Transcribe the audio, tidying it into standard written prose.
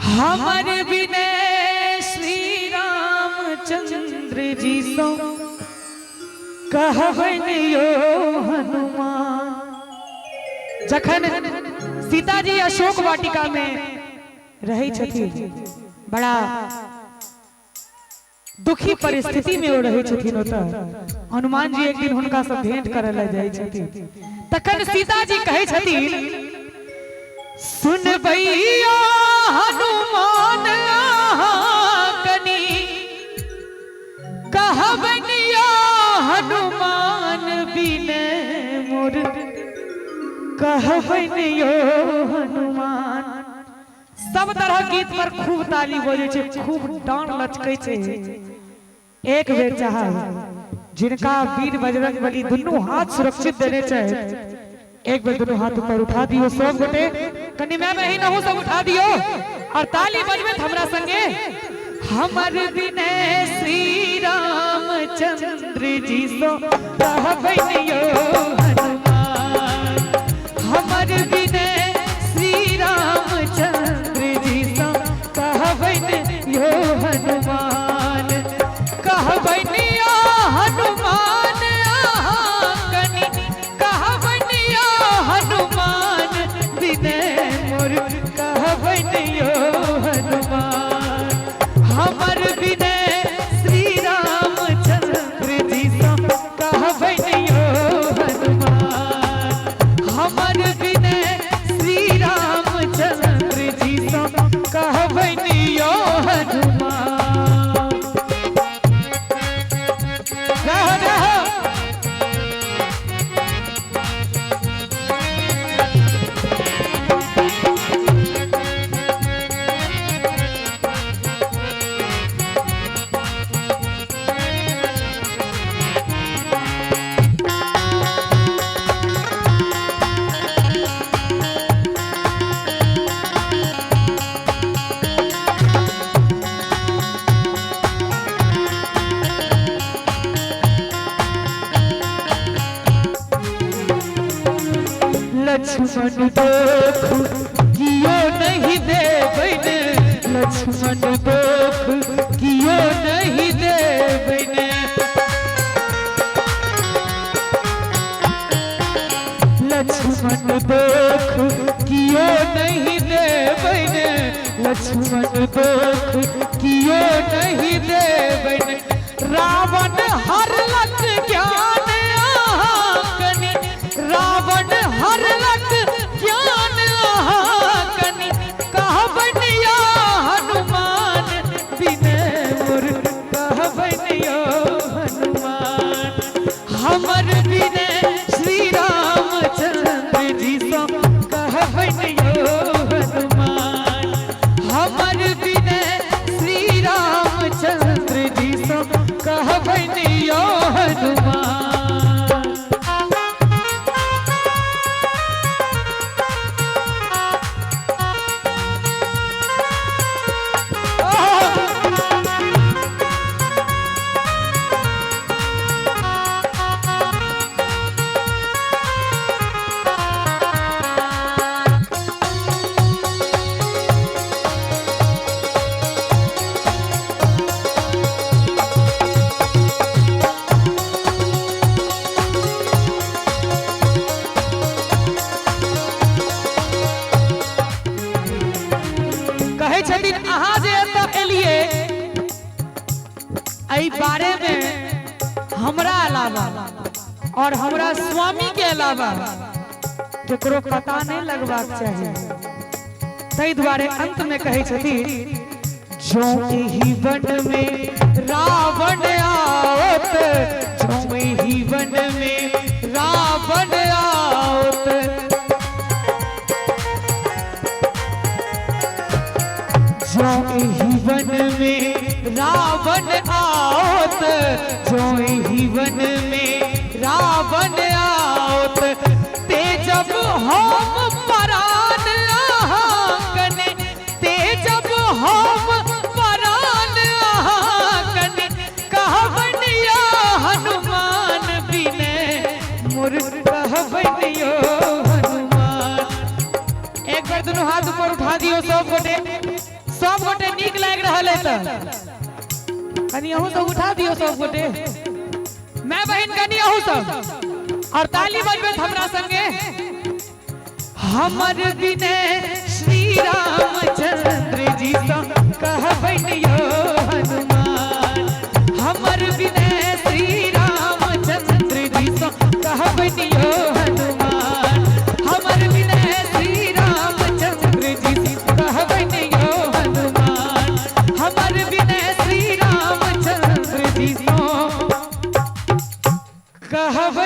हमर विनय श्री रामचंद्र जी सो कहबन यो हनुमान। जखन सीता जी अशोक वाटिका में रही छथि, बड़ा दुखी परिस्थिति में वो रही छथिन, हनुमान जी एक दिन हुनका से भेंट करे ले जाय छथिन। तखन सीता जी कहे छथिन, सुनबैया हनुमान कनी कहबन या हनुमान बिनय मोर कहबन यो हनुमान। सब तरह गीत पर खूब ताली बजे छे, खूब डांड लचकै छे। एक बेर चाह जिनका वीर बजरंग बली दुनू हाथ सुरक्षित देने छे, एक बेर दोनों हाथ ऊपर उठा दियो सब गोटे, कनी मैं ही नहु सब उठा दियो और ताली बजबे हमरा संगे। हमर विनय श्री रामचंद्र जी सो कहबन यो हनुमान। हमर विनय श्री रामचंद्र जी सो कहबन यो हनुमान। कहबन यो हनुमान कनी कहबन यो हनुमान विनय मोर कहबन यो हनुमान। हमर विनय श्री रामचंद्र जी सो कहबन यो हनुमान। हमर विनय श्री रामचंद्र जी सो कहबन यो हनुमान। लक्ष्मण दुख कियो नहीं देबन, लक्ष्मण दुख कियो नहीं देबन। लक्ष्मण दुख कियो नहीं देबन, लक्ष्मण दुख कियो नहीं देबन। रावण हरलक ज्ञान कनि, रावण हरलक ज्ञान कनि कहबन या हनुमान विनय मोर कहबन यो हनुमान। हमर विनय श्री रामचंद्र जी सो कहबन यो हनुमान। हमर विनय श्री रामचंद्र जी सो कहबन यो हनुमान। अहाँ जे एतऽ एलिए एहि बारे में हमरा अलावा और हमरा स्वामी के अलावा केकरो पता नहीं लगबाक चाहिए। तै द्वारे अंत में कहे छथिन, जो एहि वन में रावण आओत, जो एहि वन में रावण आओत। जो एहि वन में रावण आओत, जो एहि वन में रावण आओत। ते जब हम परान कने, ते जब हम परान कने कहबन या हनुमान विनय मोर कहबन यो हनुमान। एक बार दोनों हाथ ऊपर उठा दियो सब गोटे। तो कनी अहू सब उठा दियो सब गोटे मैं बहन कनी अहू सब और ताली बजबे हमरा संगे हमर बिने श्री रामचंद्र जी सा कहबन यो हनुमान हमर बिने श्री रामचंद्र जी सा कहबन यो हनुमान हमर बिने श्री रामचंद्र जी सा कहबन यो हनुमान हमर बिने श्री रामचंद्र जी सा कहब